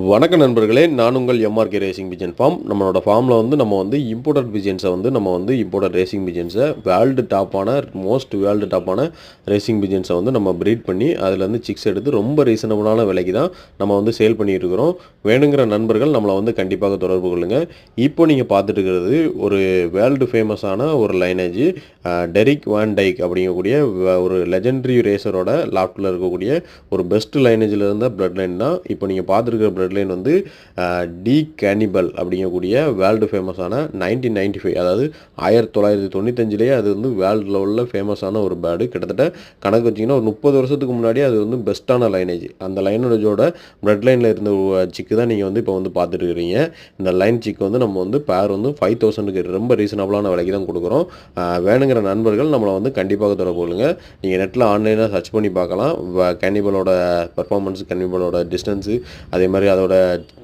வணக்க நண்பர்களே! நான் உங்கள் எம்.ஆர்.கே ரேசிங் பிஜன் ஃபார்ம். நம்மளோட ஃபார்ம்ல வந்து நம்ம வந்து இம்போர்ட்டட் பிஜன்ஸ வந்து நம்ம வந்து இம்போர்ட்டட் ரேசிங் பிஜன்ஸ வேர்ல்டு டாப்பான ரேசிங் பிஜன்ஸ வந்து நம்ம ப்ரீட் பண்ணி, அதுலேருந்து சிக்ஸ் எடுத்து ரொம்ப ரீசனபிளான விலைக்கு தான் நம்ம வந்து சேல் பண்ணிட்டு இருக்கிறோம். வேணுங்கிற நண்பர்கள் நம்மள வந்து கண்டிப்பாக தொடர்பு கொள்ளுங்க. இப்போ நீங்க பார்த்துட்டு இருக்கிறது ஒரு வேர்ல்டு ஃபேமஸான ஒரு லைனேஜ் டெரிக் வான் டைக் அப்படிங்கக்கூடிய ஒரு லெஜெண்டரி ரேசரோட லாஃப்ட்ல இருக்கக்கூடிய ஒரு பெஸ்ட் லைனேஜ்ல இருந்த பிளட் லைன் தான். இப்போ நீங்க பார்த்துருக்கிற பிளட் லைன் வந்து டி கேனிபல் அப்படிங்கக்கூடிய வேர்ல்டு ஃபேமஸான 1995 அதாவது 1995லேயே அது வந்து வேர்ல்டு லெவலில் ஃபேமஸான ஒரு பேர்டு. கிட்டத்தட்ட கணக்கு வச்சிங்கன்னா ஒரு 30 வருஷத்துக்கு முன்னாடி அது வந்து பெஸ்ட்டான லைனேஜ். அந்த லைனேஜோட பிளட் லைனில் இருந்த சிக்கு தான் நீங்கள் வந்து இப்போ வந்து பார்த்துட்டு இருக்கிறீங்க. இந்த லைன் சிக்கு வந்து நம்ம வந்து பேர் வந்து 5000க்கு ரொம்ப ரீசனபிளான விலைக்கு தான் கொடுக்குறோம். வேணுங்கிற நண்பர்கள் நம்மளை வந்து கண்டிப்பாக தொடர்பு கொள்ளுங்க. நீங்கள் நெட்டில் ஆன்லைனில் சர்ச் பண்ணி பார்க்கலாம். கேனிபலோட பெர்ஃபார்மன்ஸ், கேனிபலோட டிஸ்டன்ஸு, அதே மாதிரி அதோட